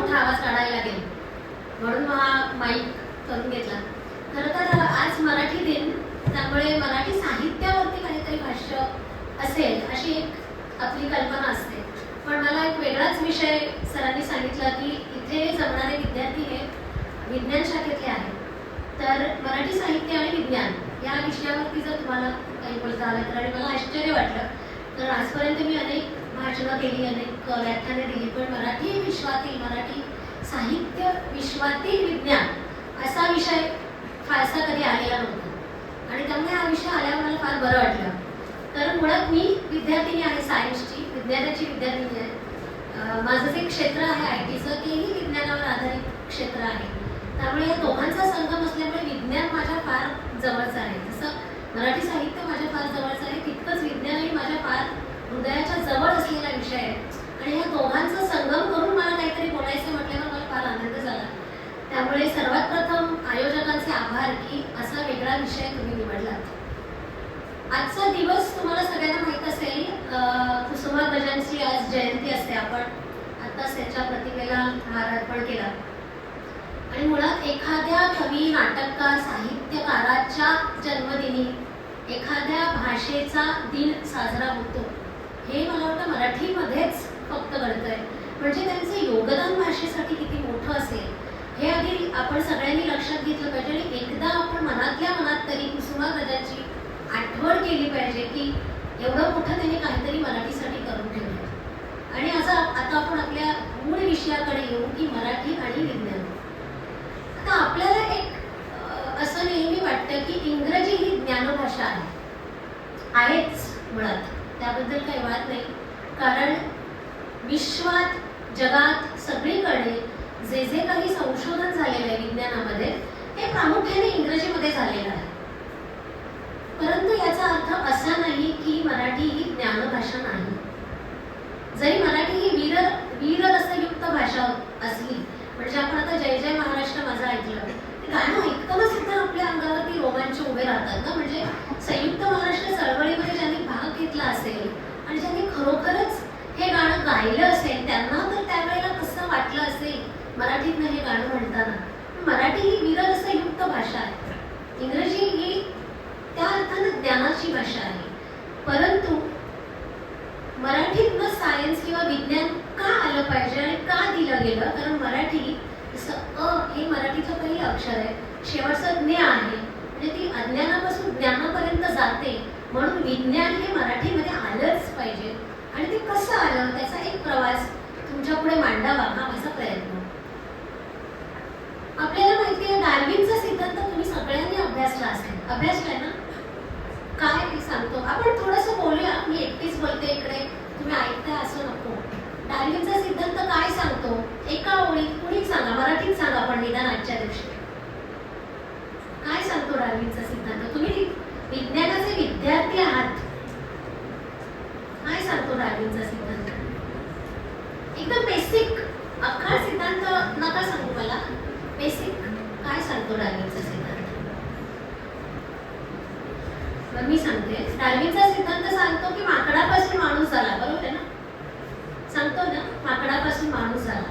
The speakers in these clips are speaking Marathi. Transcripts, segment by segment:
मोठा आवाज काढायला लागेल म्हणून हा माईक करून घेतला. खरं तर आज मराठी दिन, त्यामुळे मराठी साहित्यावरती काहीतरी भाष्य असेल अशी एक आपली कल्पना असते. पण मला एक वेगळाच विषय सरांनी सांगितला की इथे जमणारे विद्यार्थी हे विज्ञान शाखेतले आहेत. तर मराठी साहित्य आणि विज्ञान या विषयावरती जर तुम्हाला काही बोलता आलं तर, आणि मला आश्चर्य वाटलं, तर आजपर्यंत मी अनेक भाषणं केली, अनेक व्याख्याने दिली, पण मराठी विश्वातील, मराठी साहित्य विश्वातील विज्ञान असा विषय फारसा कधी आलेला नव्हता. आणि त्यामुळे हा विषय आल्यावर मला फार बरं वाटलं. तर मुळात मी विद्यार्थिनी आहे, सायन्सची, विज्ञानाची विद्यार्थिनी आहे. माझं जे क्षेत्र आहे IT चं, तेही विज्ञानावर आधारित क्षेत्र आहे. त्यामुळे या दोघांचा संगम असल्यामुळे विज्ञान माझ्या फार जवळचं आहे. जसं मराठी साहित्य माझ्या फार जवळचं आहे, तितकंच विज्ञानही माझ्या फार हृदयाच्या जवळ असलेला विषय आहे. आणि या दोघांचा संगम करून मला काहीतरी बोलायचं म्हटल्यावर मला फार आनंद झाला. त्यामुळे सर्वात प्रथम आयोजकांचे आभार की असा वेगळा विषय तुम्ही निवडलात. आजचा दिवस तुम्हाला सगळ्यांना माहीत असेल, कुसुमाग्रजांची आज जयंती असते. आपण आत्ताच त्याच्या प्रतिमेला हार अर्पण केला. आणि मुळात एखाद्या कवी, नाटककार, साहित्यकाराच्या जन्मदिनी एखाद्या भाषेचा दिन साजरा होतो, हे मला वाटतं मराठीमध्येच फक्त घडतंय. म्हणजे त्यांचं योगदान भाषेसाठी किती मोठं असेल हे आधी आपण सगळ्यांनी लक्षात घेतलं पाहिजे. आणि एकदा आपण मनातल्या मनात तरी कुसुमाग्रजांची आठवण केली पाहिजे की एवढं मोठं त्यांनी काहीतरी मराठीसाठी करून ठेवलं. आणि आता आपण आपल्या मूळ विषयाकडे येऊ की मराठी आणि विज्ञान. आता आपल्याला एक असं नेहमी वाटतं की इंग्रजी ही ज्ञानभाषा आहेच मुळात, त्याबद्दल काही वाद नाही. कारण विश्वात, जगात सगळीकडे जे जे काही संशोधन झालेलं आहे विज्ञानामध्ये, हे प्रामुख्याने इंग्रजीमध्ये झालेलं आहे. परंतु याचा अर्थ असा नाही की मराठी ही ज्ञानभाषा नाही. जरी मराठी ही वीररसयुक्त भाषा असली, म्हणजे आपण आता जय जय महाराष्ट्र माझं ऐकलं, ते गाणं ऐकताना सुद्धा आपल्या अंगावरती रोमांच उभे राहतात ना. म्हणजे संयुक्त महाराष्ट्र चळवळीमध्ये ज्यांनी भाग घेतला असेल आणि ज्यांनी खरोखरच हे गाणं गायलं असेल, त्यांना तर त्यावेळेला कसं वाटलं असेल मराठीतनं हे गाणं म्हणताना. मराठी ही वीररसयुक्त भाषा आहे. इंग्रजी ही त्या अर्थानं ज्ञानाची भाषा आहे. परंतु मराठीतनं सायन्स किंवा विज्ञान का आलं पाहिजे आणि का दिलं गेलं? कारण मराठी जसं हे मराठीचं पहिलं अक्षर आहे, शेवटचं ज्ञ आहे, म्हणजे ती अज्ञानापासून ज्ञानापर्यंत जाते. म्हणून विज्ञान हे मराठीमध्ये आलंच पाहिजे. आणि ते कसं आलं त्याचा एक प्रवास तुमच्या पुढे मांडावा हा माझा प्रयत्न. आपल्याला माहिती आहे डार्विनचा सिद्धांत तुम्ही सगळ्यांनी अभ्यासलाय ना? काय मी सांगतो, आपण थोडंसं बोलूया. मी एकटीच बोलते इकडे, तुम्ही ऐकताय असं नको. डार्विनचा सिद्धांत काय सांगतो एका ओळीत कुणी सांगा, मराठीत सांगा पण निदान आजच्या दिवशी. काय सांगतो डार्विनचा सिद्धांत? तुम्ही विज्ञानाचे विद्यार्थी आहात, काय सांगतो डार्विनचा सिद्धांत? एकदम बेसिक, अख्खा सिद्धांत नका सांगू मला, बेसिक काय सांगतो डार्विनचा सिद्धांत? मी सांगते. डार्विनचा सिद्धांत सांगतो की माकडापासून माणूस झाला, बरोबर आहे ना? सांगतो ना, माकडापासून माणूस झाला.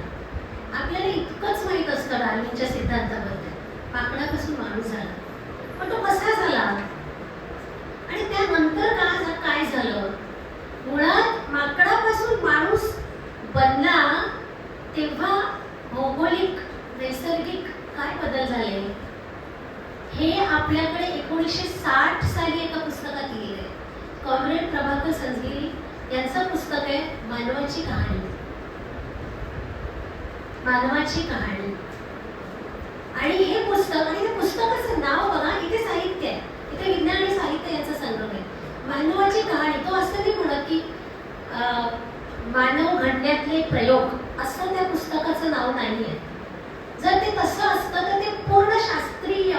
आपल्याला इतकंच माहित असतं डार्विनच्या सिद्धांताबद्दल, माकडापासून माणूस झाला. पण तो कसा झाला आणि त्यानंतर काय झालं? मुळात माकडापासून माणूस बनला तेव्हा भौगोलिक, नैसर्गिक काय बदल झाले हे आपल्याकडे 1960 साली एका पुस्तकात लिहिलं आहे. कॉम्रेड प्रभाकर संजगिरी यांचं पुस्तक आहे मानवाची कहाणी. मानवाची कहाणी. आणि हे पुस्तक, आणि हे पुस्तकाचं नाव बघा, इथे साहित्य आहे, इथे विज्ञान आणि साहित्य यांचा संगम आहे. मानवाची कहाणी. तो असं नाही म्हणत की मानव घडण्यातले प्रयोग असं त्या पुस्तकाचं नाव नाही आहे. जर ते तसं असतं तर ते पूर्ण शास्त्रीय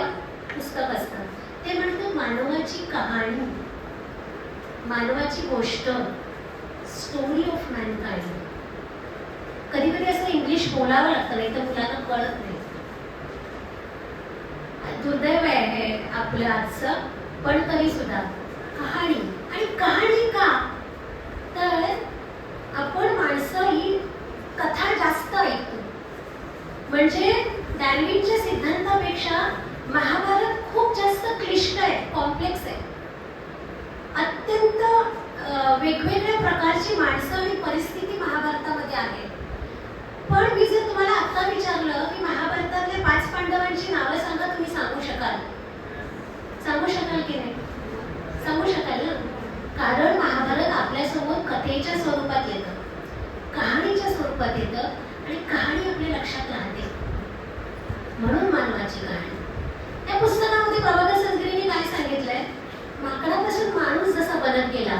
पुस्तक असतं. ते म्हणतं मानवाची कहाणी, मानवाची गोष्ट, स्टोरी ऑफ मॅनकाइंड. कधी कधी असं इंग्लिश बोलावं लागतं, नाही तर मुलांना कळत नाही. दुर्दैव आहे आपलं आजचं, पण तरी सुद्धा कहाणी. आणि कहाणी का? तर आपण माणसं ही कथा जास्त ऐकतो. म्हणजे डार्विनच्या सिद्धांतापेक्षा महाभारत खूप जास्त क्लिष्ट आहे, कॉम्प्लेक्स आहे. अत्यंत वेगवेगळ्या प्रकारची माणसं आणि परिस्थिती महाभारतामध्ये आहे. पण मी जर तुम्हाला आता विचारलं की महाभारतातल्या 5 पांडवांची नावं सांगा, तुम्ही सांगू शकाल? सांगू शकाल की नाही? सांगू शकाल ना? कारण महाभारत आपल्यासमोर कथेच्या स्वरूपात येतं, कहाणीच्या स्वरूपात येतं आणि कहाणी आपल्या लक्षात राहते. म्हणून मानवाची कहाणी. त्या पुस्तकामध्ये प्रभाकर सदगिरीने काय सांगितलंय? माकडापासून माणूस जसा बनत गेला,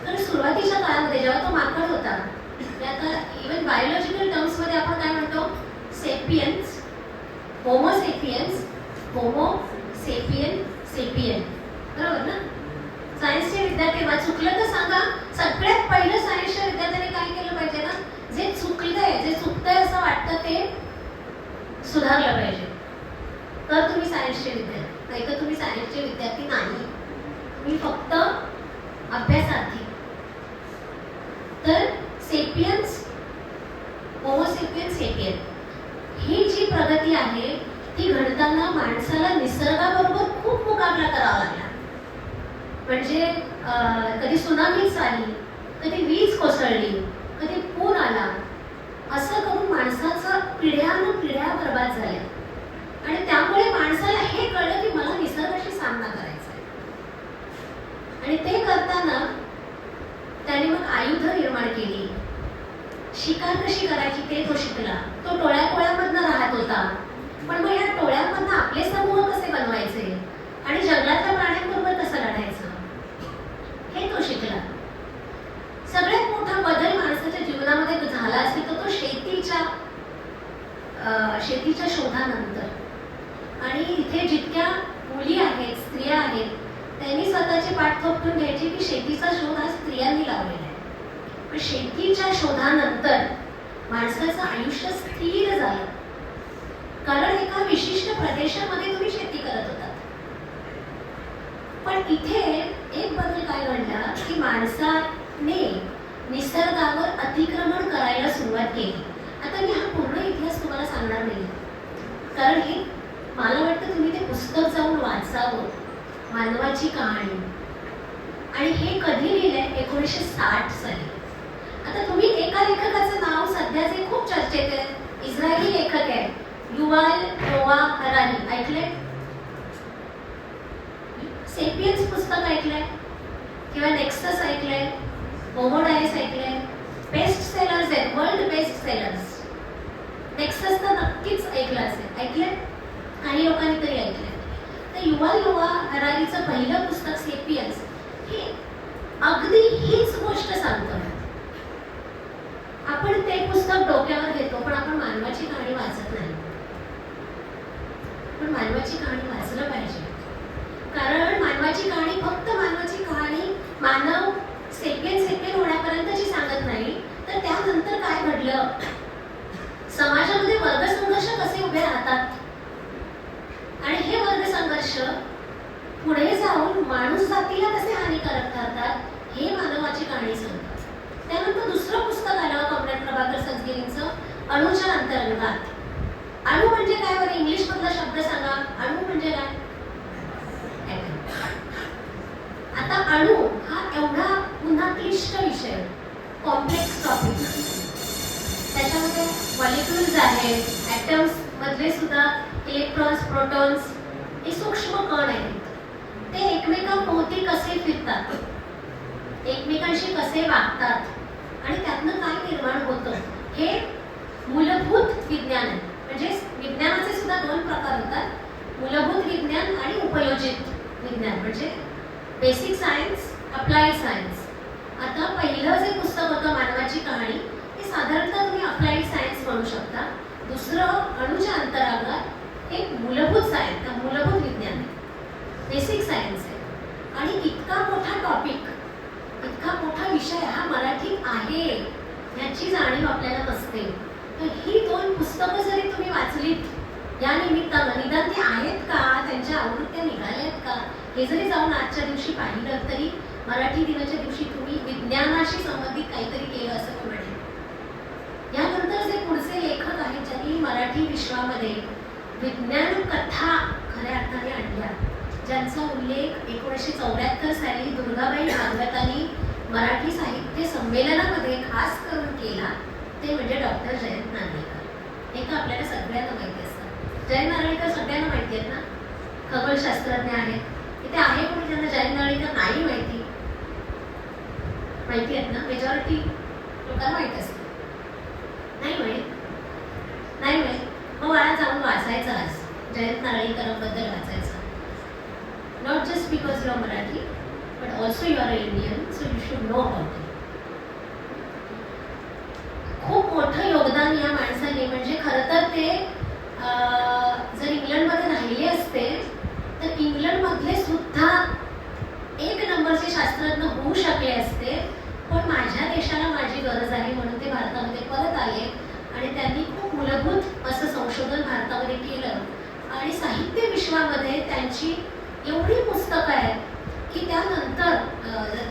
तर सुरुवातीच्या काळामध्ये जेव्हा तो माकड होता, आता इव्हन बायोलॉजिकल टर्म्स मध्ये आपण काय म्हणतो? Sapiens, homo Sapiens, homo sapien, sapien. बरोबर ना? सायन्सचे विद्यार्थी चुकलं तर सांगा. सगळ्यात पहिलं सायन्सच्या विद्यार्थ्यांनी काय केलं पाहिजे ना? जे चुकलंय, जे चुकतंय असं वाटतं ते सुधारलं पाहिजे. तर तुम्ही सायन्सचे विद्यार्थी, नाही तर तुम्ही सायन्सचे विद्यार्थी नाही, तुम्ही फक्त अभ्यासार्थी. तर सेपियन्स, होमो सेपियन, सेपियन ही जी प्रगती आहे ती घडताना माणसाला निसर्गाबरोबर खूप मुकाबला करावा लागला. म्हणजे कधी सुनामीच आली, कधी वीज कोसळली, कधी पूर आला, असं करून माणसाचं पिढ्यानुपिढ्या बर्बाद झाल्या. आणि त्यामुळे माणसाला हे कळलं की मला निसर्गाशी सामना करायचा आहे. आणि ते करताना त्याने मग आयुध निर्माण केली, शिकार कशी करायची ते तो शिकला. तो टोळ्या टोळ्यामधनं राहत होता, पण मग या टोळ्यांमधनं आपले समूह कसे बनवायचे आणि जंगलातल्या प्राण्यांबरोबर कसं लढायचं हे तो शिकला. सगळ्यात मोठा बदल माणसाच्या जीवनामध्ये झाला असेल तर तो शेतीच्या शोधानंतर. आणि इथे जितक्या मुली आहेत, स्त्रिया आहेत, त्यांनी स्वतःची पाठ थोपटून घ्यायची की शेतीचा शोध हा स्त्रियांनी लावलेला आहे. पण शेतीच्या शोधानंतर माणसाचं आयुष्य स्थिर झालं, कारण एका विशिष्ट प्रदेशामध्ये तुम्ही शेती करत होतात. पण इथे एक बदल काय घडला की माणसाने निसर्गावर अतिक्रमण करायला सुरुवात केली. आता मी हा पूर्ण इतिहास तुम्हाला सांगणार नाही, कारण हे मला वाटतं तुम्ही ते पुस्तक जाऊन वाचावं, मानवाची कहाणी. आणि हे कधी लिहिलंय? 1960 साली. आता तुम्ही एका लेखकाचं नाव सध्या जे खूप चर्चेत आहे, इस्रायली लेखक आहे, युव्हाल नोआ हरारी. ऐकलंय? सेपियन्स पुस्तक ऐकलंय किंवा नेक्सस ऐकलंय, होमो डायस ऐकलंय? बेस्ट सेलर्स आहेत, वर्ल्ड बेस्ट सेलर्स. नेक्सस तर नक्कीच ऐकलं असेल. ऐकलंय? काही लोकांनी तरी ऐकलंय. तर युव्हाल नोआ हरारीचं पहिलं पुस्तक सेपियन्स हे अगदी हीच गोष्ट सांगतं. आपण ते पुस्तक डोक्यावर घेतो, पण आपण मानवाची कहाणी वाचत नाही. पण मानवाची कहाणी वाचलं पाहिजे, कारण मानवाची कहाणी फक्त मानवाची कहाणी मानव सेपियन होण्यापर्यंतची सांगत नाही, तर त्यानंतर काय घडलं, समाजामध्ये वर्गसंघर्ष कसे उभे राहतात आणि हे वर्गसंघर्ष पुढे जाऊन माणूस जातीला कसे हानिकारक ठरतात, हे मानवाची कहाणी सांगतात. त्यानंतर दुसरं पुस्तक आलं कॉम्रेड प्रभाकर सदगिरींचं, अणूच्या अंतरंगात. अणू म्हणजे काय बरं? इंग्लिश मधला शब्द सांगा. अणू म्हणजे काय? आता अणू हा एवढा पुन्हा क्लिष्ट विषय, कॉम्प्लेक्स टॉपिक. त्याच्यामध्ये मॉलिक्युल्स आहेत, ॲटम्स मधले सुद्धा इलेक्ट्रॉन्स, प्रोटॉन्स हे सूक्ष्म कण आहेत. ते एकमेकांभोवती कसे फिरतात, एकमेकांशी कसे वागतात आणि त्यातनं काय निर्माण होतं, हे मूलभूत विज्ञान आहे. म्हणजे विज्ञानाचे सुद्धा 2 प्रकार होतात, मूलभूत विज्ञान आणि उपयोजित विज्ञान. म्हणजे बेसिक सायन्स, अप्लाइड सायन्स. आता पहिलं जे पुस्तक होतं मानवाची कहाणी, हे साधारणतः तुम्ही अप्लाइड सायन्स म्हणू शकता. दुसरं अणूच्या अंतराळात एक मूलभूत सायन्स, मूलभूत विज्ञान आहे, बेसिक सायन्स आहे. आणि इतका मोठा टॉपिक, इतका मोठा विषय हा मराठीत आहे याची जाणीव आपल्याला नसते. तर ही 2 पुस्तकं जरी तुम्ही वाचलीत या निमित्तानं, निदान ती आहेत का, त्यांच्या आवृत्त्या निघाल्यात का, हे जरी जाऊन आजच्या दिवशी पाहिलं तरी मराठी दिनाच्या दिवशी तुम्ही विज्ञानाशी संबंधित काहीतरी केलं असं मी म्हणेन. यानंतर जे पुढचे लेखक आहेत ज्यांनी मराठी विश्वामध्ये विज्ञान कथा खऱ्या अर्थाने आणल्या, ज्यांचा उल्लेख 1974 साली दुर्गाबाई भागवतांनी मराठी साहित्य संमेलनामध्ये खास करून केला, ते म्हणजे डॉक्टर जयंत नारळीकर. हे का आपल्याला सगळ्यांना माहिती असतं. जयंत नारळीकर सगळ्यांना माहिती आहेत ना, खगोलशास्त्रज्ञ आहेत. इथे आहे कोणी ज्यांना जयंत नारळीकर नाही माहिती? माहिती आहेत ना, मेजॉरिटी लोकांना माहित असतं. नाही माहित? नाही माहित? मग मला जाऊन वाचायचं, आज जयंत नारळीकरांबद्दल वाचायचं. Not just because you are Marathi, but also you are Indian, so you should know about it. खूप मोठं योगदान या माणसाने, म्हणजे खरं तर ते जर इंग्लंडमध्ये राहिले असते तर इंग्लंडमधले सुद्धा एक नंबरचे शास्त्रज्ञ होऊ शकले असते. पण माझ्या देशाला माझी गरज आहे म्हणून ते भारतामध्ये परत आले आणि त्यांनी खूप मूलभूत असं संशोधन भारतामध्ये केलं आणि साहित्य विश्वामध्ये त्यांची एवढी पुस्तकं आहेत की त्यानंतर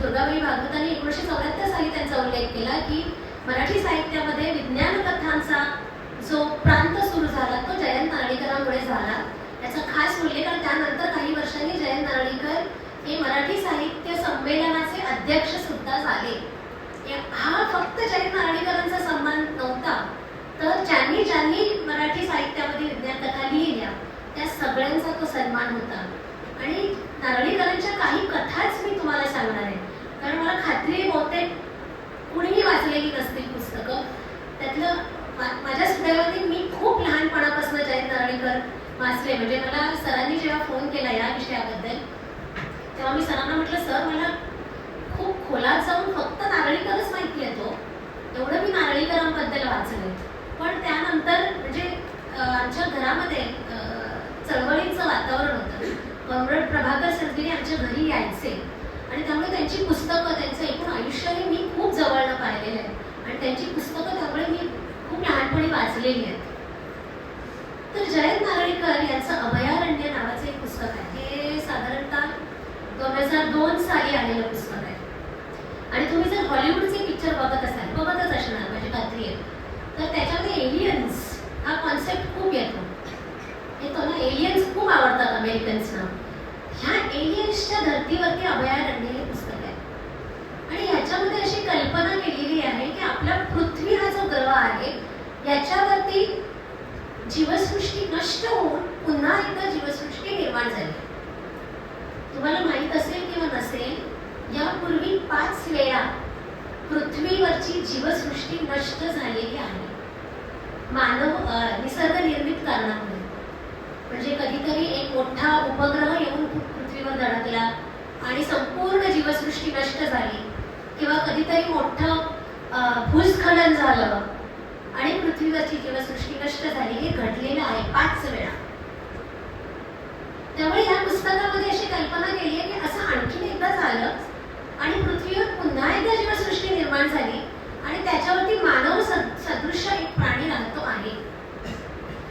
दुर्गाबाई भागवतांनी 1974 साली त्यांचा उल्लेख केला की मराठी साहित्यामध्ये विज्ञान कथांचा जो प्रांत सुरू झाला तो जयंत नारळीकरांमुळे झाला. याचा खास उल्लेख, आणि त्यानंतर काही वर्षांनी जयंत नारळीकर हे मराठी साहित्य संमेलनाचे अध्यक्ष सुद्धा झाले. हा फक्त जयंत नारळीकरांचा सन्मान नव्हता, तर ज्यांनी ज्यांनी मराठी साहित्यामध्ये विज्ञान कथा लिहिल्या त्या सगळ्यांचा तो सन्मान होता. आणि नारळीकरांच्या काही कथाच मी तुम्हाला सांगणार आहे, कारण मला खात्री आहे बहुतेक कुणीही वाचलेली नसतील पुस्तकं. त्यातलं माझ्या सुदैवाने मी खूप लहानपणापासून जयंत नारळीकर वाचले. म्हणजे मला सरांनी जेव्हा फोन केला या विषयाबद्दल तेव्हा मी सरांना म्हटलं, सर मला खूप खोलात जाऊन फक्त नारळीकरच माहिती येतो, एवढं मी नारळीकरांबद्दल वाचले. पण त्यानंतर म्हणजे आमच्या घरामध्ये चळवळीचं वातावरण होतं. कॉम्रेड प्रभाकर सरगिरे आमच्या घरी यायचे आणि त्यामुळे त्यांची पुस्तकं, त्यांचं एकूण आयुष्य हे मी खूप जवळनं पाहिलेलं आहे आणि त्यांची पुस्तकं त्यामुळे मी खूप लहानपणी वाचलेली आहेत. तर जयंत नारळीकर यांचं अभयारण्य नावाचं एक पुस्तक आहे. हे साधारणतः 2002 साली आलेलं पुस्तक आहे. आणि तुम्ही जर हॉलिवूडचे पिक्चर बघतच असणार माझी खात्री आहे, तर त्याच्यामध्ये एलियन्स हा कॉन्सेप्ट खूप येतो ना. एलियन्स खूप आवडतात अमेरिकन्सना. ह्या एलियन्सच्या धर्तीवरती अभयारण्य हे पुस्तक आहे. आणि ह्याच्यामध्ये अशी कल्पना केलेली आहे की आपला पृथ्वी हा जो ग्रह आहे याच्यावरती जीवसृष्टी नष्ट होऊन पुन्हा एकदा जीवसृष्टी निर्माण झाली. तुम्हाला माहित असेल किंवा नसेल, यापूर्वी 5 वेळा पृथ्वीवरची जीवसृष्टी नष्ट झालेली आहे निसर्ग निर्मित कारणामुळे. म्हणजे कधीतरी एक मोठा उपग्रह येऊन पृथ्वीवर धडकला आणि संपूर्ण जीवसृष्टी नष्ट झाली, किंवा कधीतरी मोठं भूस्खलन झालं आणि पृथ्वीवरची जीवसृष्टी नष्ट झाली. हे घडलेलं आहे 5 वेळा. त्यामुळे या पुस्तकामध्ये अशी कल्पना केली आहे की असं आणखीन एकदा झालं आणि पृथ्वीवर पुन्हा एकदा जीवसृष्टी निर्माण झाली आणि त्याच्यावरती मानव सदृश्य एक प्राणी राहतो आहे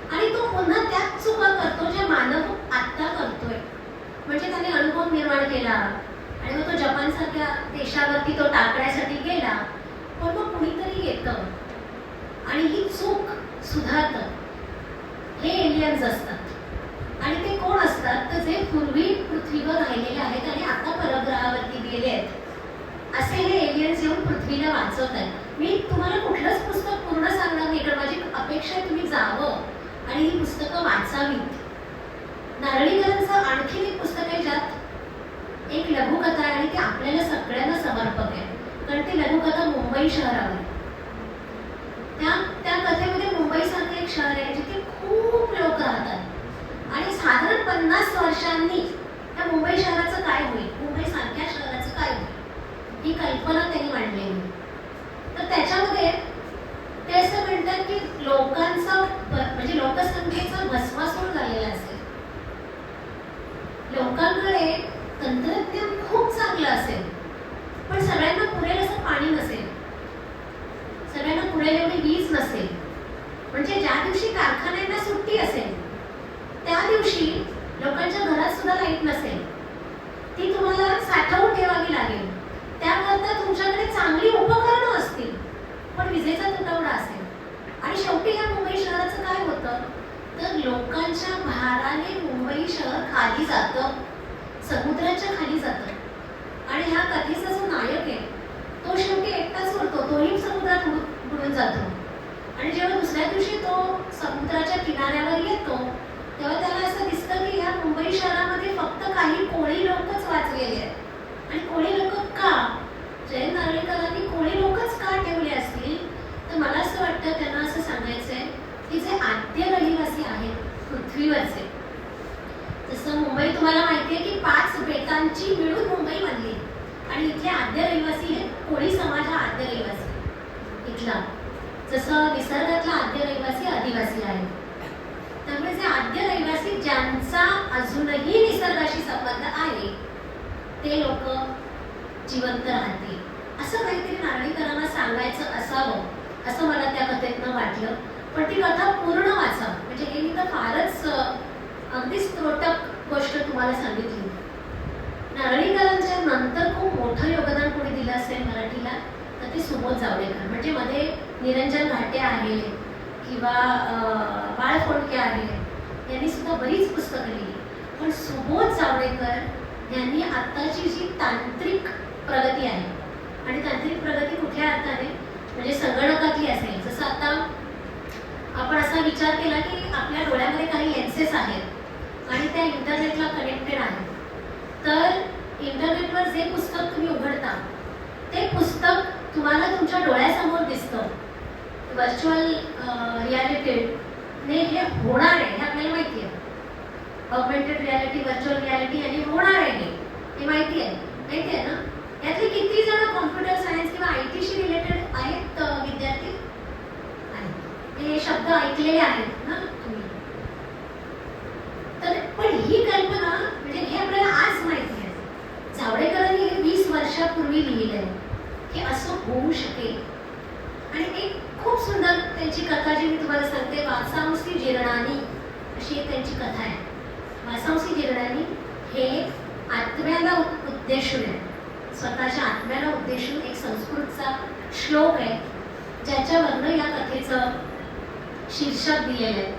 आणि तो पुन्हा त्याच चुका करतो ज्या मानव आत्ता करतोय. म्हणजे त्याने अणुबॉम्ब निर्माण केला आणि मग तो जपानसारख्या देशावरती तो टाकण्यासाठी गेला, पण मग कुणीतरी येतं आणि ही चूक सुधारतं. हे एलियन्स असतात. आणि ते कोण असतात, तर जे पूर्वी पृथ्वीवर राहिलेले आहेत आणि आता परग्रहावरती गेले आहेत, असे हे एलियन्स येऊन पृथ्वीला वाचवतात. मी तुम्हाला कुठलंच पुस्तक पूर्ण सांगणार नाही, कारण माझी अपेक्षा आहे तुम्ही जावं आणि ही पुस्तकं वाचावीत. नारळीकरांचं आणखी एक पुस्तक आहे ज्यात एक लघुकथा आहे आणि ती आपल्याला सगळ्यांना समर्पक आहे, कारण ती लघुकथा मुंबई शहरावर. त्या कथेमध्ये मुंबईसारखं एक शहर आहे जिथे खूप लोक राहतात आणि साधारण 50 वर्षांनी त्या मुंबई शहराचं काय होईल, मुंबई सारख्या शहराचं काय होईल, ही कल्पना त्यांनी मांडलेली. तर त्याच्यामध्ये ते असं म्हणतात की लोकांचा म्हणजे लोकसंख्येचा भस्मासूर झालेला असेल, लोकांकडे तंत्रज्ञान खूप चांगलं असेल, पण सगळ्यांना पुरेल असं पाणी नसेल, सगळ्यांना पुरेल एवढी वीज नसेल. म्हणजे ज्या दिवशी कारखान्यांना सुट्टी असेल त्या दिवशी लोकांच्या घरात सुद्धा लाईट नसेल, ती तुम्हाला साठवून ठेवावी लागेल. त्याकरता तुमच्याकडे चांगली उपकरणं असतील पण विजेचा तुटवडा असेल. आणि शेवटी या मुंबई शहराचं काय होतं तर लोकांच्या भाराने मुंबई शहर खाली जातं, समुद्राच्या खाली जातं. आणि ह्या कथेचा जो नायक आहे तो शेवटी एकटाच उरतो, तोही समुद्रात बुडून जातो. आणि जेव्हा दुसऱ्या दिवशी तो समुद्राच्या किनाऱ्यावर येतो तेव्हा त्याला असं दिसतं की ह्या मुंबई शहरामध्ये फक्त काही कोळी लोकच वाचलेले आहेत. आणि कोळी लोक का, जयंत नारळीकरांनी कोळी लोकच का ठेवले असतील तर मला असं वाटतं त्यांना असं सांगायचं आहे की जे आद्य रहिवासी आहेत पृथ्वीवरचे, जसं मुंबई तुम्हाला माहिती आहे की 5 बेटांची मिळून मुंबई बनली आणि इथले आद्य रहिवासी हे कोळी समाज हा आद्य रहिवासी इथला, जसं निसर्गातला आद्य रहिवासी आदिवासी आहे. त्यामुळे जे आद्य रहिवासी ज्यांचा अजूनही निसर्गाशी संबंध आहे ते लोक जिवंत राहतील असं काहीतरी नारळीकरांना सांगायचं असावं असं मला त्या कथेतनं वाटलं. पण ती कथा पूर्ण वाचा, म्हणजे हे मी तर फारच अगदीच त्रोटक गोष्ट तुम्हाला सांगितली. नारळीकरांच्या नंतर खूप मोठं योगदान कोणी दिलं असेल मराठीला तर ते सुबोध जावडेकर. म्हणजे मध्ये निरंजन घाटे आहे किंवा बाळ फोंडके आहे, यांनी सुद्धा बरीच पुस्तकं लिहिली. पण सुबोध जावडेकर यांनी आत्ताची जी तांत्रिक प्रगती आहे, आणि तांत्रिक प्रगती कुठल्या अर्थाने म्हणजे संगणकातली असेल, जसं आता आपण असा विचार केला की आपल्या डोळ्यामध्ये काही लेन्सेस आहेत आणि त्या इंटरनेटला कनेक्टेड आहेत, तर इंटरनेटवर जे पुस्तक तुम्ही उघडता ते पुस्तक तुम्हाला तुमच्या डोळ्यासमोर दिसतं. व्हर्च्युअल रियालिटीने हे होणार आहे हे आपल्याला माहिती आहे. ऑगमेंटेड रियालिटी, व्हर्च्युअल रियालिटी आणि होणार आहे हे माहिती आहे ना. यातले किती जण कॉम्प्युटर सायन्स किंवा IT रिलेटेड आहेत विद्यार्थी? हे शब्द ऐकलेले आहेत ना तुम्ही? तर पण ही कल्पना म्हणजे हे आपल्याला आज माहिती आहे. जावडेकरांनी 20 वर्षापूर्वी लिहिलंय की असं होऊ शकेल. आणि एक खूप सुंदर त्यांची कथा जी मी तुम्हाला सांगते, वासांसी जिरणानी अशी एक त्यांची कथा आहे. वासांसी जिरणानी हे आत्म्याला उद्देशून आहे, स्वतःच्या आत्म्याला उद्देशून एक संस्कृतचा श्लोक आहे ज्याच्यावरनं या कथेचं शीर्षक दिलेलं आहे.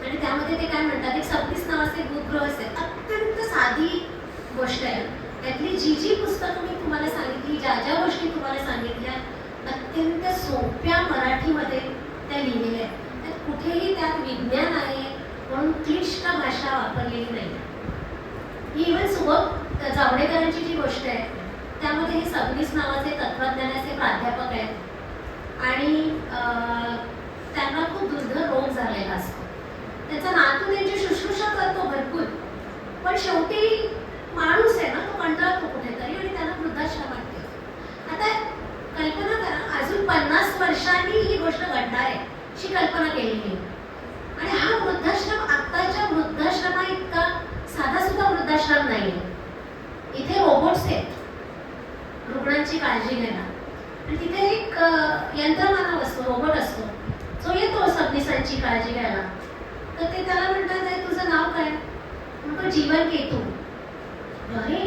आणि त्यामध्ये ते काय म्हणतात, एक 26 नावाचे भूगृह असते. अत्यंत साधी गोष्ट आहे. त्यातली जी पुस्तकं मी तुम्हाला सांगितली, ज्या गोष्टी तुम्हाला सांगितल्या, अत्यंत सोप्या मराठीमध्ये त्या लिहिलेल्या आहेत. त्यात कुठेही त्यात विज्ञान आहे म्हणून क्लिष्ट भाषा वापरलेली नाही. इव्हन सुबोध जावडेकरांची जी गोष्ट आहे त्यामध्ये हे सबनीस नावाचे तत्वज्ञानाचे प्राध्यापक आहेत आणि त्यांना खूप दुर्धर रोग झालेला असतो. त्याचा नातू त्यांची शुश्रूषा करतो भरपूर, पण शेवटी माणूस आहे ना, तो कंटाळतो कुठेतरी आणि त्यांना वृद्धाश्रमात ठेवतो. आता कल्पना करा, अजून 50 वर्षांनी ही गोष्ट घडणार आहे अशी कल्पना केलेली. आणि हा वृद्धाश्रम आत्ताच्या वृद्धाश्रमा इतका साधा सुद्धा वृद्धाश्रम नाही. इथे रोबोट्स आहेत रुग्णांची काळजी घ्यायला, आणि तिथे एक यंत्रमानव असतो, रोबोट असतो, जो येतो सबनीसांची काळजी घ्यायला. तर ते त्याला म्हणतात, तुझं नाव काय? म्हणतो जीवन केतू. अरे,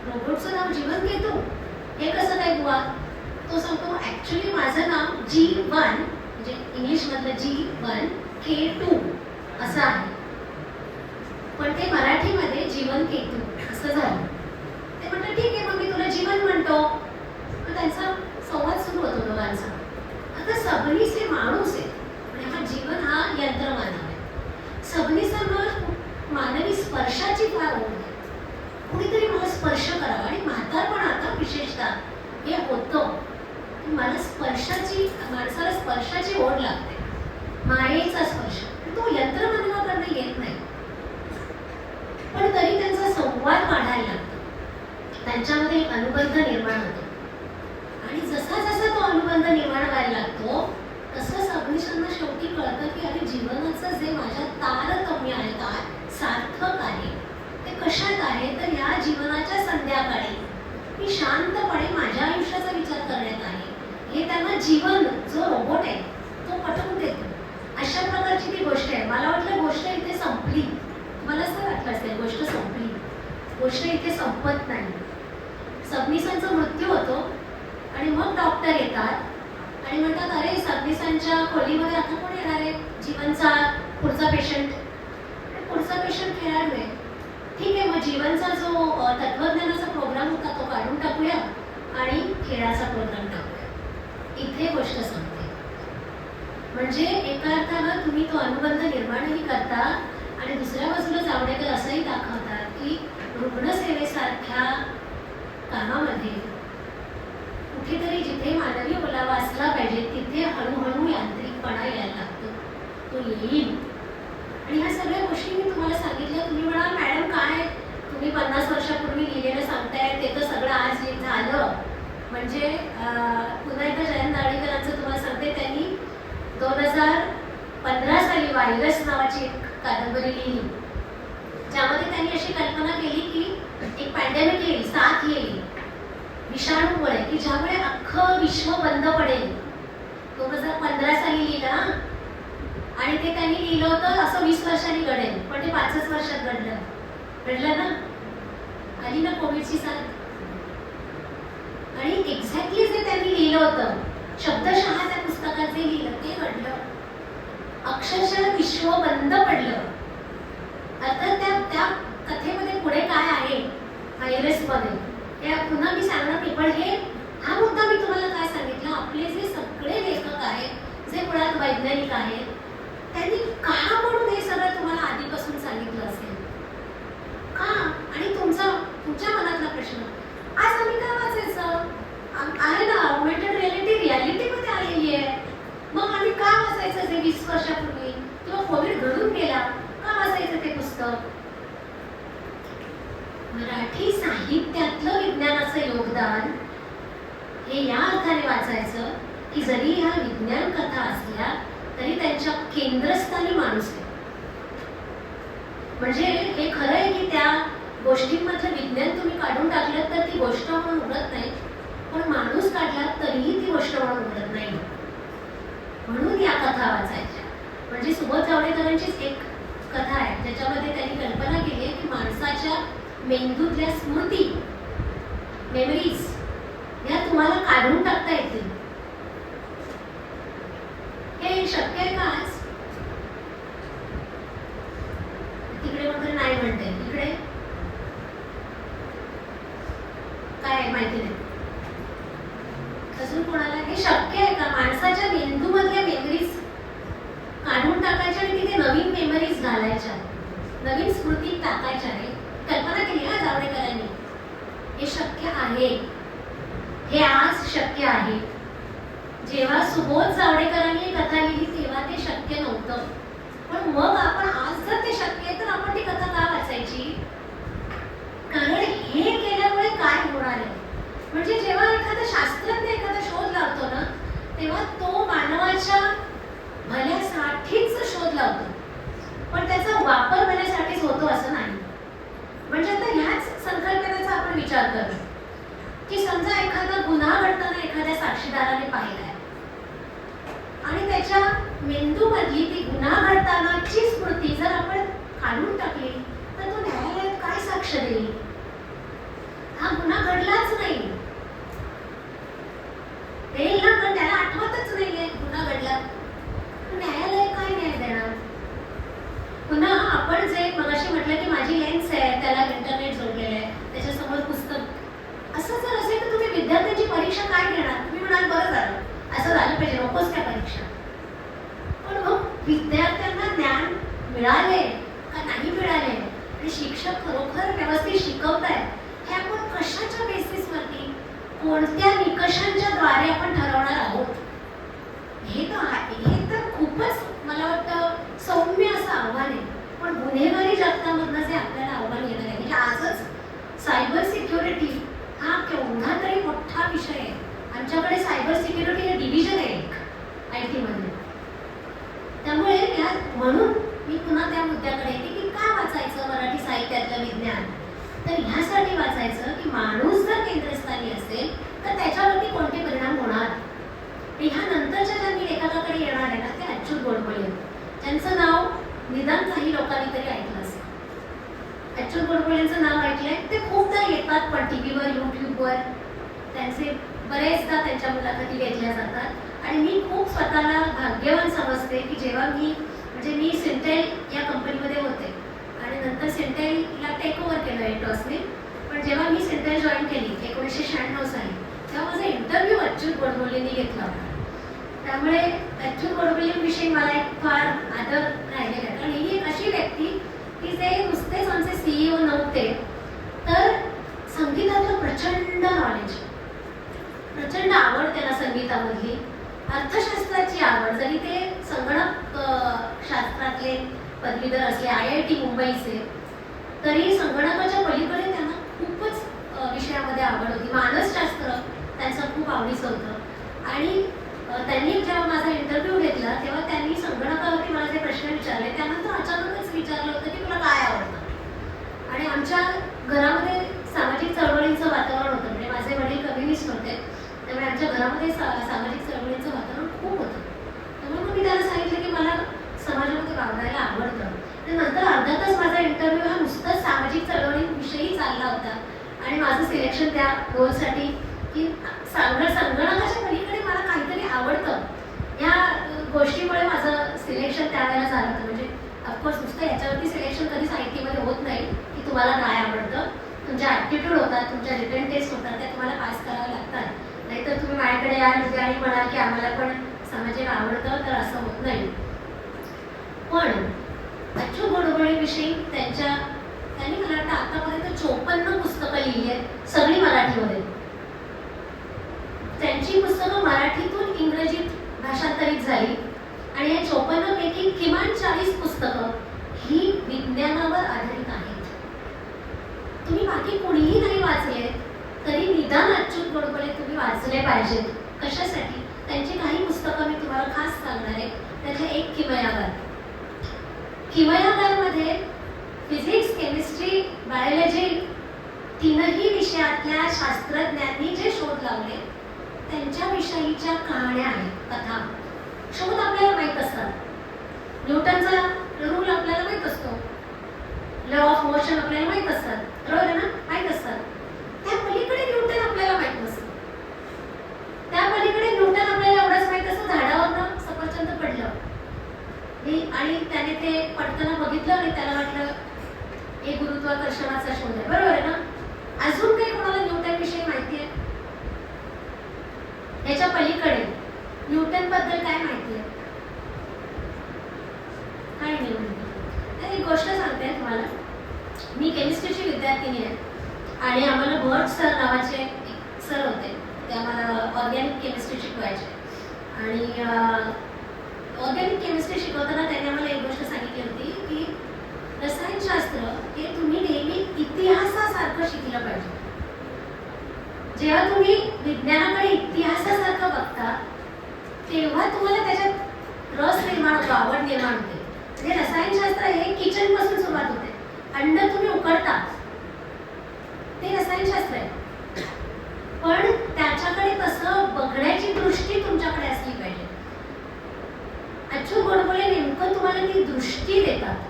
रोबोटचं नाव जीवन केतू, हे कसं काय बुवा? तो सांगतो ऍक्च्युली माझं नाव G1 म्हणजे इंग्लिश मधलं G1K2 असं आहे, पण ते मराठीमध्ये जीवन केतू असं झालं. ते म्हणतात ठीक आहे, मग मी तुला जीवन म्हणतो. मग त्यांचा संवाद सुरू होतो दोघांचा. आता सबनीस हे माणूस आहे आणि हा जीवन हा यंत्रमानव आहे. सबनीसांवर मानवी स्पर्शाची फार ओढ आहे. कुणीतरी मला स्पर्श करावा, आणि म्हातारपण आता विशेषतः हे होतं की मला माणसाला स्पर्शाची ओढ लागते, मायेचा स्पर्श. तो यंत्रमानवाकडनं येत नाही, पण तरी त्यांचा संवाद वाढायला लागतो, त्यांच्यामध्ये एक अनुबंध निर्माण होतो. आणि जसा जसा तो अनुबंध निर्माण व्हायला लागतो तसं सबनीसांना शेवटी कळतं की अरे, जीवनाचं जे माझ्या तारतम्य आहे, सार्थक आहे, ते कशात आहे तर या जीवनाच्या संध्याकाळी मी शांतपणे माझ्या आयुष्याचा विचार करण्यात आहे. हे त्यांना जीवन जो रोबोट आहे तो पटवून देतो. अशा प्रकारची ती गोष्ट आहे. मला वाटलं गोष्ट इथे संपली, मला असं वाटलं असेल गोष्ट संपली. गोष्ट इथे संपत नाही. सबनीसांचा मृत्यू होतो आणि मग डॉक्टर येतात आणि म्हणतात अरे सबनिसांच्या खोलीमध्ये आता कोण येणार आहे जीवनचा पुढचा पेशंट. पुढचा पेशंट खेळाडू आहे. ठीक आहे, मग जीवनचा जो तत्वज्ञानाचा प्रोग्राम होता तो काढून टाकूया आणि खेळाचा प्रोग्राम टाकूया. इथे गोष्ट संपते. म्हणजे एका अर्थानं तुम्ही तो अनुबंध निर्माणही करता आणि दुसऱ्या बाजूला जावडेकर असंही दाखवतात की रुग्णसेवेसारख्या कामामध्ये कुठेतरी जिथे मानवी ओलावा असला पाहिजे तिथे हळूहळू यांत्रिकपणा यायला लागतो. तो येईल. आणि ह्या सगळ्या गोष्टी मी तुम्हाला सांगितल्या. तुम्ही म्हणाल मॅडम काय तुम्ही 50 वर्षापूर्वी लिहिलेलं सांगताय ते तर सगळं आज झालं. म्हणजे पुन्हा एकदा जयंत नारळीकरांचं तुम्हाला सांगते, त्यांनी 2015 साली व्हायरस नावाची एक कादंबरी लिहिली ज्यामध्ये त्यांनी अशी कल्पना केली की एक पॅन्डेमिक येईल, साथ येईल विषाणूमुळे की ज्यामुळे अख्खं विश्व बंद पडेल. 2015 साली लिहिलं आणि ते त्यांनी लिहिलं होतं असं 20 वर्षांनी घडेल, पण ते 5च वर्षात घडलं ना. आली ना कोविडची साथ. आणि एक्झॅक्टली जे त्यांनी लिहिलं होतं शब्दशः त्या पुस्तकात जे लिहिलं ते घडलं. अक्षरशः विश्व बंद पडलं. आता त्या कथेमध्ये पुढे काय आहे व्हायरसमध्ये हे पुन्हा मी सांगणार नाही, पण हा मुद्दा मी तुम्हाला काय सांगितलं, आपले जे सगळे लेखक आहेत जे मुळात वैज्ञानिक आहेत त्यांनी का म्हणून हे सगळं तुम्हाला आधीपासून सांगितलं असेल का. आणि तुमच्या मनातला प्रश्न आज आम्ही काय वाचायचं आहे ना, ऑगमेंटेड रियालिटीमध्ये आलेली आहे. मग आम्ही का वाचायचं जे 20 वर्षापूर्वी किंवा कोविड घडून गेला का वाचायचं ते पुस्तक. मराठी साहित्यातलं विज्ञानाचं योगदान हे या अर्थाने वाचायचं की जरी ह्या विज्ञान कथा असल्या तरी त्यांच्या केंद्रस्थानी माणूस आहे. म्हणजे हे खरं आहे की त्या गोष्टींमधलं विज्ञान तुम्ही काढून टाकलं तर ती गोष्ट म्हणून उघडत नाही, पण माणूस काढला तरीही ती गोष्ट म्हणून उघडत नाही. म्हणून या कथा वाचायच्या. म्हणजे सुबोध जावडेकरांचीच एक कथा आहे ज्याच्यामध्ये त्यांनी कल्पना केली आहे की माणसाच्या मेंदूतल्या स्मृती मेमरीज या तुम्हाला काढून टाकता येतील. हे शक्य आहे का आज. तिकडे वगैरे नाही म्हणते, इकडे काय माहिती नाही. अजून कोणाला हे शक्य आहे का माणसाच्या मेंदूमधल्या मेमरीज काढून टाकायच्या आणि तिथे नवीन मेमरीज घालायच्या, नवीन स्मृती टाकायच्या. आहे कल्पना केली ना जावडेकरांनी. हे शक्य आहे. हे आज शक्य आहे. जेव्हा सुबोध जावडेकरांनी कथा लिहिली तेव्हा ते शक्य नव्हतं. पण मग आपण आज जर ते शक्य आहे तर आपण ती कथा का वाचायची. कारण हे केल्यामुळे काय होणार आहे. म्हणजे जेव्हा एखादा शास्त्रज्ञ एखादा शोध लावतो ना तेव्हा तो मानवाच्या भल्यासाठीच शोध लावतो, पण त्याचा वापर भल्यासाठीच होतो असं नाही. म्हणजे आता ह्याच संकल्पनेचा आपण विचार करू की समजा एखादा गुन्हा घडताना एखाद्या साक्षीदाराने पाहिलाय आणि त्याच्या मेंदूमधली ती गुन्हा घडतानाची स्मृती जर आपण काढून टाकली तर तो न्यायालयात काय साक्ष देईल. हा गुन्हा घडलाच नाही देईल ना, पण त्याला आठवतच नाहीये गुन्हा घडला. न्यायालय काय न्याय देणार. पुन्हा आपण जे मगाशी म्हटलं की माझी लेन्स आहे त्याला इंटरनेट जोडलेलं आहे त्याच्यासमोर पुस्तक असं जर असेल तर तुम्ही विद्यार्थ्यांची परीक्षा काय घेणार. तुम्ही म्हणाल बरं झालं असं झालं पाहिजे नकोच त्या परीक्षा. पण मग विद्यार्थ्यांना ज्ञान मिळाले का नाही मिळाले आणि शिक्षक खरोखर व्यवस्थित शिकवतायत हे आपण कशाच्या बेसिसवरती कोणत्या निकषांच्या द्वारे आपण ठरवणार आहोत. हे तर खूपच मला वाटतं सौम्य असं आव्हान आहे. पण गुन्हेगारी जगतामधनं जे आपल्याला आव्हान येणार आहे म्हणजे आजच सायबर सिक्युरिटी हा केवढा तरी मोठा विषय आहे. आमच्याकडे सायबर सिक्युरिटी हे डिव्हिजन आहे एक IT मध्ये. त्यामुळे म्हणून मी पुन्हा त्या मुद्द्याकडे येते की का वाचायचं मराठी साहित्यातलं विज्ञान. तर ह्यासाठी वाचायचं की माणूस जर केंद्रस्थानी असेल तर त्याच्यावरती कोणते परिणाम होणार. ह्या नंतरच्या ज्या मी लेखकाकडे येणार आहे ना ते अच्युत गोडबोले, ज्यांचं नाव निदान काही लोकांनी तरी ऐकलं असेल. अच्युत गोडबोलेंचं नाव ऐकलंय. ते खूपदा येतात पण TV वर, YouTubeवर त्यांचे बरेचदा त्यांच्या मुलाखती घेतल्या जातात आणि मी खूप स्वतःला भाग्यवान समजते की जेव्हा म्हणजे मी सिंटेल या कंपनीमध्ये होते आणि नंतर सिंटेलला टेक ओव्हर केलं एटॉसने. पण जेव्हा मी सिंटेल जॉईन केली 1996 साली, तेव्हा माझा इंटरव्ह्यू अच्युत गोडबोलेंनी घेतला होता. त्यामुळे अच्युत गोडबोलेंविषयी मला एक फार आदर राहिलेला आहे. कारण ही एक अशी व्यक्ती की जे नुसतेच आमचे CEO नव्हते, तर संगीतातलं प्रचंड नॉलेज, प्रचंड आवड त्याला संगीतामधली, अर्थशास्त्राची आवड. जरी ते संगणक शास्त्रातले पदवीधर असले IIT मुंबईचे, तरी संगणकाच्या पलीकडे त्यांना खूपच विषयामध्ये आवड होती. मानसशास्त्र त्यांचं खूप आवडीचं होतं. आणि त्यांनी जेव्हा माझा इंटरव्ह्यू घेतला तेव्हा त्यांनी संगणकावरती मला जे प्रश्न विचारले त्यानंतर अचानकच विचारलं होतं की तुला काय आवडतं. आणि आमच्या घरामध्ये सामाजिक चळवळींचं वातावरण होतं. म्हणजे माझे वडील कम्युनिस्ट होते, त्यामुळे आमच्या घरामध्ये सामाजिक चळवळींचं वातावरण खूप होतं. त्यामुळे मग मी त्याला सांगितलं की मला समाजामध्ये वावरायला आवडतं. आणि नंतर अर्धा तास माझा इंटरव्ह्यू हा नुसताच सामाजिक चळवळींविषयी चालला होता. आणि माझं सिलेक्शन त्या रोलसाठी की संगणकाच्या पलीकडे मला काहीतरी आवडतं, या गोष्टीमुळे माझं सिलेक्शन त्यावेळेला झालं होतं. म्हणजे ऑफकोर्स नुसतं याच्यावरती सिलेक्शन कधीच IT मध्ये होत नाही की तुम्हाला काय आवडतं. तुमच्या ॲप्टिट्यूड होतात, तुमच्या रिटर्न टेस्ट होतात, त्या तुम्हाला पास कराव्या लागतात. नाहीतर तुम्ही माझ्याकडे याल आणि म्हणाल की आम्हाला पण सामाजिक आवडतं, तर असं होत नाही. पण अच्युत गोडबोलेंविषयी त्यांनी मला वाटतं आतापर्यंत 54 पुस्तकं लिहिली आहेत, सगळी मराठीमध्ये. त्यांची पुस्तकं मराठीतून इंग्रजीत भाषांतरित झाली आणि या 54 पैकी किमान 40 पुस्तकं ही विज्ञानावर आधारित आहेत. तुम्ही बाकी कुणीही नाही वाचले तरी निदान अच्युत गोडबोले तुम्ही वाचले पाहिजेत. कशासाठी? त्यांची काही पुस्तकं मी तुम्हाला खास सांगणार आहे. त्यातलं एक किमयागार. किमयागारमध्ये फिजिक्स, केमिस्ट्री, बायोलॉजी तीनही विषयातल्या शास्त्रज्ञांनी जे शोध लावले त्यांच्याविषयीच्या कहाण्या आहेत, कथा. शोध आपल्याला माहीत असतात. न्यूटनचा रूल आपल्याला माहीत असतो, लॉ ऑफ मोशन आपल्याला माहीत असतात, बरोबर आहे ना? माहीत असतात. त्या पलीकडे न्यूटन आपल्याला माहीत नसतं. त्या पलीकडे न्यूटन आपल्याला एवढंच माहीत असतं, झाडावरनं सफरचंद पडलं आणि त्याने ते पडताना बघितलं आणि त्याला वाटलं हे गुरुत्वाकर्षणाचा शोध आहे, बरोबर आहे ना? अजून काही कोणाला न्यूटनविषयी माहिती आहे? याच्या पलीकडे न्यूटन बद्दल काय माहिती आहे? काय नाही माहिती. एक गोष्ट सांगते तुम्हाला. मी केमिस्ट्रीची विद्यार्थिनी आहे आणि आम्हाला भट सर नावाचे एक सर होते. ते आम्हाला ऑर्गॅनिक केमिस्ट्री शिकवायचे. आणि ऑर्गॅनिक केमिस्ट्री शिकवताना त्यांनी आम्हाला एक गोष्ट सांगितली होती की रसायनशास्त्र हे तुम्ही नेहमी इतिहासासारखं शिकलं पाहिजे. जेव्हा तुम्ही विज्ञानाकडे इतिहासासारखं बघता तेव्हा तुम्हाला त्याच्यात रस निर्माण होतो, आवड निर्माण होते. म्हणजे रसायनशास्त्र हे किचनपासून सुरुवात होते. अंड तुम्ही उकडता ते रसायनशास्त्र आहे, पण त्याच्याकडे तसं बघण्याची दृष्टी तुमच्याकडे असली पाहिजे. अच्युत गोडबोले नेमकं तुम्हाला ती दृष्टी देतात.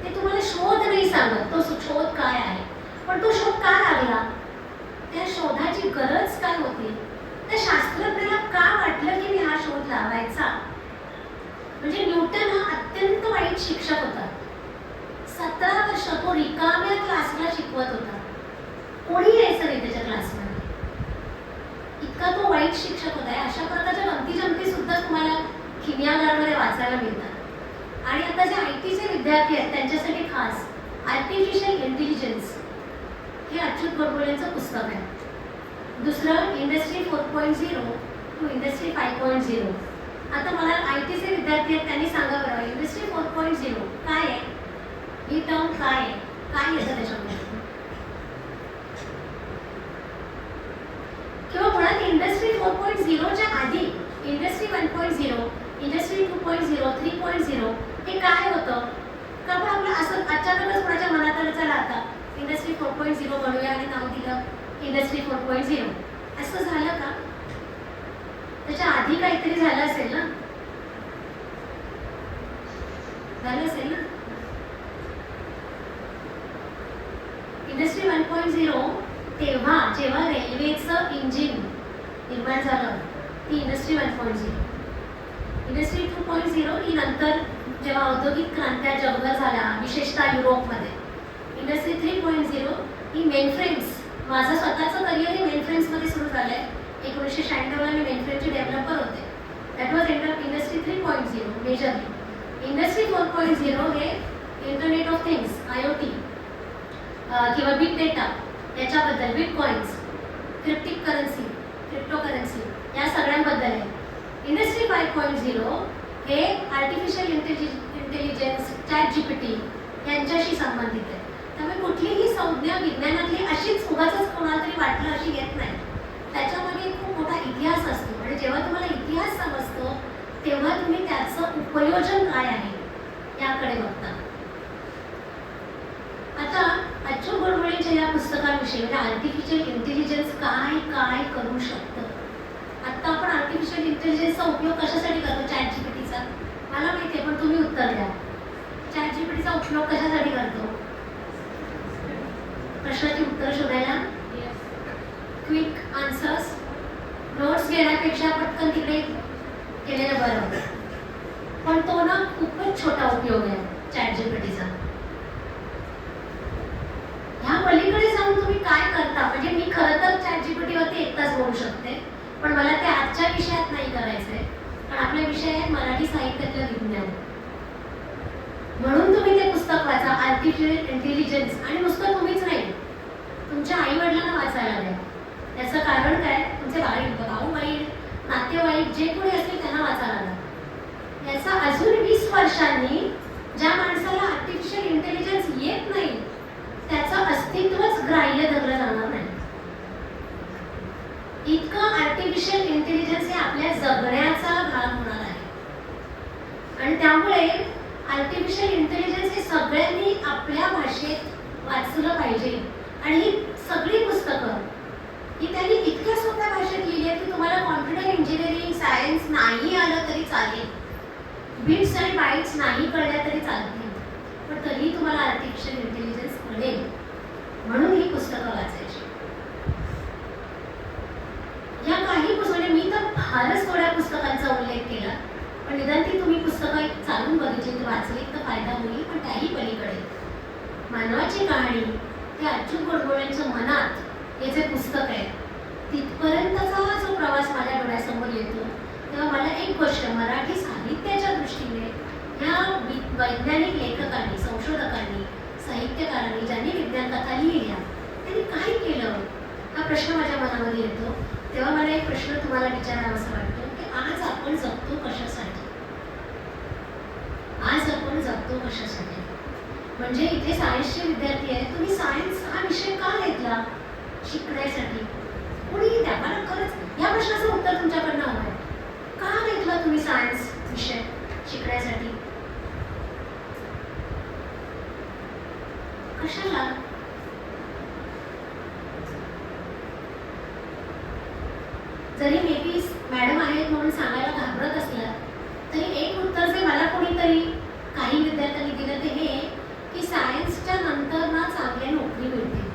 ते तुम्हाला शोध नाही सांगत तो शोध काय आहे, पण तो शोध का लागला, त्या शोधाची गरज काय होती, त्या शास्त्रज्ञाला का वाटलं की मी हा शोध लावायचा. म्हणजे न्यूटन हा अत्यंत वाईट शिक्षक होता. 17 वर्ष तो रिकाम्या क्लासला शिकवत होता, कोणी यायचं नाही त्याच्या क्लासमध्ये, इतका तो वाईट शिक्षक होता. अशा प्रकारच्या गमती जमती सुद्धा तुम्हाला किमयागारमध्ये वाचायला मिळतात. आणि आता जे ITचे विद्यार्थी आहेत त्यांच्यासाठी खास आर्टिफिशियल इंटेलिजन्स हे अच्युत गोडबोलेंचं पुस्तक आहे. दुसरं इंडस्ट्री 4.0 टू इंडस्ट्री 5.0. आता मला ITचे विद्यार्थी आहेत त्यांनी सांगा बरं, इंडस्ट्री 4.0 काय आहे, ही टर्म काय आहे, काय येतं त्याच्यामध्ये. किंवा मुळात इंडस्ट्री 4.0च्या आधी इंडस्ट्री 1.0, इंडस्ट्री 2.0, 3.0 हे काय होतं का? पण आपलं असं अचानकच कोणाच्या मनात आलं चला आता इंडस्ट्री 4.0 बनवूया आणि नाव दिलं इंडस्ट्री 4.0. असं झालं का? त्याच्या आधी काहीतरी झालं असेल ना, झालं असेल ना. इंडस्ट्री 1.0 तेव्हा जेव्हा रेल्वेचं इंजिन निर्माण झालं ती इंडस्ट्री 1.0. इंडस्ट्री 2.0 ही नंतर जेव्हा औद्योगिक क्रांत्या जगभर झाल्या, विशेषतः युरोपमध्ये. इंडस्ट्री 3.0 ही मेनफ्रेम्स. माझं स्वतःचं करिअर हे मेनफ्रेम्समध्ये सुरू झालं आहे. 1996ला मी मेनफ्रेमचे डेव्हलपर होते. That was industry 3.0 majorly. Industry 4.0 हे इंटरनेट ऑफ थिंग्स, IoT किंवा बिग डेटा याच्याबद्दल, बिटकॉइन्स, क्रिप्टो करन्सी या सगळ्यांबद्दल आहे. इंडस्ट्री 5.0 हे आर्टिफिशियल इंटेलिजन्स, ChatGPT यांच्याशी संबंधित आहे. त्यामुळे कुठलीही संज्ञा विज्ञानातली अशीच उगाचच कोणाला तरी वाटलं अशी येत नाही. त्याच्यामध्ये खूप मोठा इतिहास असतो आणि जेव्हा तुम्हाला इतिहास समजतो तेव्हा तुम्ही त्याचं उपयोजन काय आहे याकडे बघता. आता अच्युत गोडबोलेंच्या या पुस्तकाविषयी म्हणजे आर्टिफिशियल इंटेलिजन्स काय काय करू शकतं. आता आपण आर्टिफिशियल इंटेलिजन्सचा उपयोग कशासाठी करतो? ChatGPTचा मला माहिती आहे, पण तुम्ही उत्तर द्या. ChatGPTचा उपयोग कशासाठी करतो? प्रश्नाची उत्तर शोधायला, क्विक आन्सर्स, नोट्स घेण्यापेक्षा पटकन तिकडे केलेलं बरं होतं. पण तो ना खूपच छोटा उपयोग आहे ChatGPTचा. ह्या पलीकडे जाऊन तुम्ही काय करता? म्हणजे मी खरं तर ChatGPTवरती 1 तास बोलू शकते, पण मला ते आजच्या विषयात नाही करायचंय. कारण आपला विषय आहे मराठी साहित्यातलं विज्ञान. म्हणून तुम्ही ते पुस्तक वाचा, आर्टिफिशियल इंटेलिजन्स. आणि नुसतं तुम्हीच नाही, तुमच्या आई वडिलांना वाचायला द्या. त्याचं कारण काय? तुमचे भाऊ बहीण, नातेवाईक जे कोणी असतील त्यांना वाचायला द्या. याचा अजून 20 वर्षांनी ज्या माणसाला आर्टिफिशियल इंटेलिजन्स येत नाही त्याचं अस्तित्वच ग्राह्य धरलं जाणार नाही. इतकं आर्टिफिशियल इंटेलिजन्स हे आपल्या जगण्याचा भाग होणार आहे. आणि त्यामुळे आर्टिफिशियल इंटेलिजन्स हे सगळ्यांनी आपल्या भाषेत वाचलं पाहिजे. आणि ही सगळी पुस्तकं ही त्यांनी इतक्या सोप्या भाषेत लिहिली आहे की तुम्हाला कॉम्प्युटर इंजिनिअरिंग, सायन्स नाही आलं तरी चालेल, बिट्स आणि बाईट्स नाही कळल्या तरी चालतील, पण तरीही तुम्हाला आर्टिफिशियल इंटेलिजन्स कळेल. म्हणून ही पुस्तकं वाचायची. या काही पुस्तके मी तर फारच थोड्या पुस्तकांचा उल्लेख केला, पण निदान ती तुम्ही पुस्तकं चालून बघितली, वाचली तर फायदा होईल. पण त्याही पलीकडे मानवाची कहाणी हे अच्युत गोडबोलेंच्या मनात हे जे पुस्तक आहे तिथपर्यंतचा जो प्रवास माझ्या डोळ्यासमोर येतो तेव्हा मला एक गोष्ट, मराठी साहित्याच्या दृष्टीने ह्या वैज्ञानिक लेखकांनी, संशोधकांनी, साहित्यकारांनी ज्यांनी विज्ञान कथा लिहिल्या त्यांनी काय केलं हा प्रश्न माझ्या मनामध्ये येतो. तेव्हा मला एक प्रश्न तुम्हाला विचारावासा वाटतो की आज आपण जगतो कशासाठी? आज आपण जगतो कशासाठी? म्हणजे इथे सायन्सचे विद्यार्थी आहेत, तुम्ही सायन्स हा विषय का घेतला? शिकण्यासाठी. कोणीही द्या, मला खरंच या प्रश्नाचं उत्तर तुमच्याकडनं हवं आहे. का घेतला तुम्ही सायन्स विषय? शिकण्यासाठी. कशाला? जरी मे बी मॅडम आहेत म्हणून सांगायला घाबरत असल्या तरी एक उत्तर जे मला कोणीतरी काही विद्यार्थ्यांनी दिलं ते हे की सायन्सच्या नंतर ना चांगली नोकरी मिळते.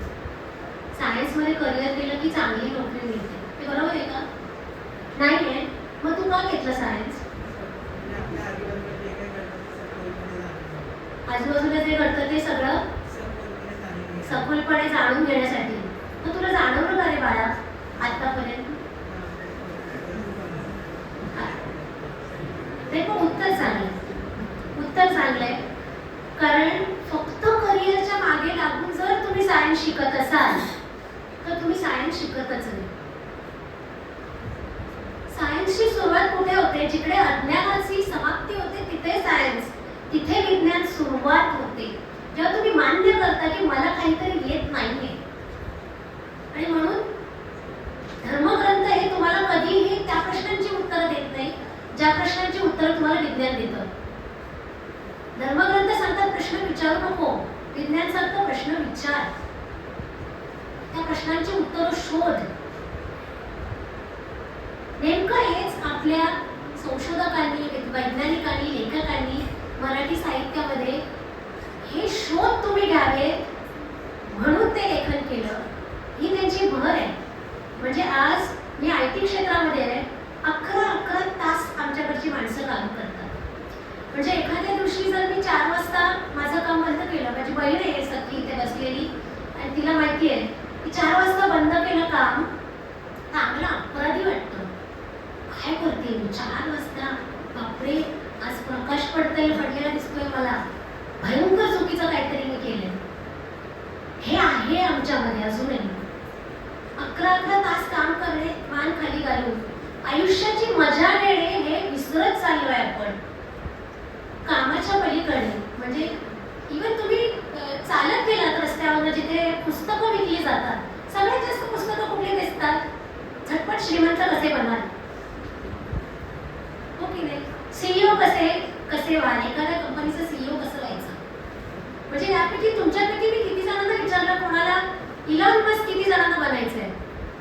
सायन्समध्ये करिअर केलं की चांगली नोकरी मिळते. ते बरोबर आहे का? नाही आहे. मग तू का घेतलं सायन्स? आजूबाजूला जे घडतं ते सगळं सखोलपणे जाणून घेण्यासाठी. मग तुला जाणवलं का रे बाळा आतापर्यंत? ते पण उत्तर चांगलंय. कारण फक्त करिअरच्या मागे लागून जर तुम्ही सायन्स शिकत असाल तर तुम्ही सायन्स शिकतच नाही. सायन्सची सुरुवात कुठे होते? जिकडे अज्ञानाची समाप्ती होते तिथे सायन्स, तिथे विज्ञान सुरुवात होते. जेव्हा तुम्ही मान्य करता की मला काहीतरी येत नाहीये. आणि म्हणून धर्मग्रंथ हे तुम्हाला कधीही त्या प्रश्नांची उत्तरं देत नाही ज्या प्रश्नांची उत्तरं तुम्हाला विज्ञान देतं. धर्मग्रंथ सांगतात प्रश्न विचारू नको, विज्ञान सांगतं प्रश्न विचार, त्या प्रश्नांची उत्तरं शोध. नेमकं हेच आपल्या संशोधकांनी, वैज्ञानिकांनी, लेखकांनी मराठी साहित्यामध्ये हे शोध तुम्ही घ्यावे म्हणून ते लेखन केलं, ही त्यांची भर आहे. म्हणजे आज मी IT क्षेत्रामध्ये आहे, अख्खा बहीण आहे सखी इथे बसलेली आणि तिला माहिती आहे की 4 वाजता बंद केलं काम आम्हाला अपराधी वाटतं. काय करते मी 4 वाजता? बापरे, आज प्रकाश पडलेला दिसतोय मला, भयंकर चुकीचं काहीतरी मी केलंय. हे आहे आमच्यामध्ये अजूनही. 11 तास काम करणे, मान खाली घालून आयुष्याची मजा घेणे हे विसरत चाललोय आपण. कामाच्या पलीकडे म्हणजे इव्हन तुम्ही चालत गेलात रस्त्यावर जिथे पुस्तकं विकली जातात, सगळ्यात जास्त पुस्तकं कुठली दिसतात? झटपट श्रीमंत कसे बनाल, हो की नाही? सीईओ कसे व्हाल, एखाद्या कंपनीचा सीईओ कसं व्हायचं. म्हणजे यापैकी तुमच्यापैकी मी किती जणांना विचारलं, कोणाला इलॉन मस्क किती जणांना बनायचंय,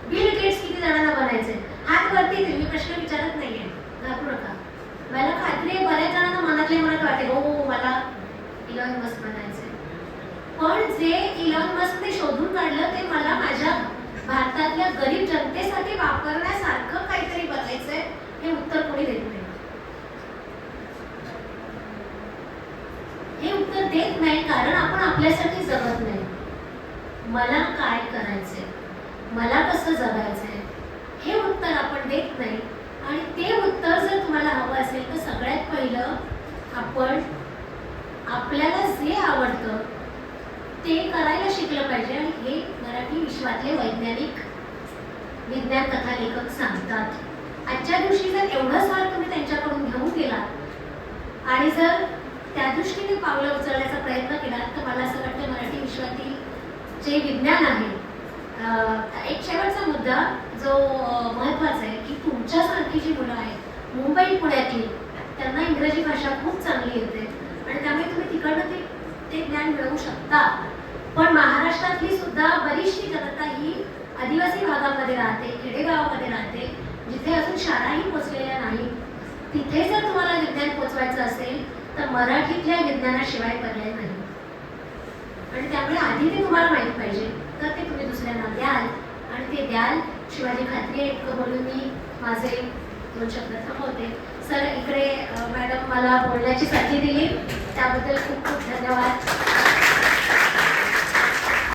बिल गेट्स किती जणांना बनायचंय? हात वरती येतील, मी प्रश्न विचारत नाहीये, घाबरू नका. मला खात्री आहे बऱ्याच जणांना मनातल्या मनात वाटेल हो मला इलॉन मस्क बनायचंय. पण जे इलॉन मस्कने शोधून काढलं ते मला माझ्या भारतातल्या गरीब जनतेसाठी वापरण्यासारखं काहीतरी बनायचंय, हे उत्तर कोणी देत नाही. हे उत्तर देत नाही कारण आपण आपल्यासाठी जगत नाही. मला काय करायचंय, मला कसं जगायचंय, हे उत्तर आपण देत नाही. आणि ते उत्तर जर तुम्हाला हवं असेल तर सगळ्यात पहिलं आपण आपल्याला जे आवडतं ते करायला शिकलं पाहिजे. आणि हे मराठी विश्वातले वैज्ञानिक विज्ञान कथा लेखक सांगतात. आजच्या दिवशी जर एवढं सार तुम्ही त्यांच्याकडून घेऊन गेलात आणि जर त्या दृष्टीने पावलं उचलण्याचा प्रयत्न केला तर मला असं वाटतं मराठी विश्वातील जे विज्ञान आहे. एक शेवटचा मुद्दा जो महत्त्वाचा आहे की तुमच्यासारखी जी मुलं आहेत मुंबई पुण्यातील, त्यांना इंग्रजी भाषा खूप चांगली येते आणि त्यामुळे तुम्ही तिकडनं ते ज्ञान मिळवू शकता. पण महाराष्ट्रातली सुद्धा बरीचशी जनता ही आदिवासी भागामध्ये राहते, खेडेगावामध्ये राहते, जिथे अजून शाळाही पोचलेल्या नाही. तिथे जर तुम्हाला विज्ञान पोचवायचं असेल तर मराठीतल्या विज्ञानाशिवाय पर्याय नाही. आणि त्यामुळे आधी ते तुम्हाला माहीत पाहिजे तर ते तुम्ही दुसऱ्यांना द्याल आणि ते द्याल. शिवाजी खात्री आहे इतकं बोलून मी माझे 2 शब्द थांबवते. सर इकडे मॅडम मला बोलण्याची संधी दिली त्याबद्दल खूप खूप धन्यवाद.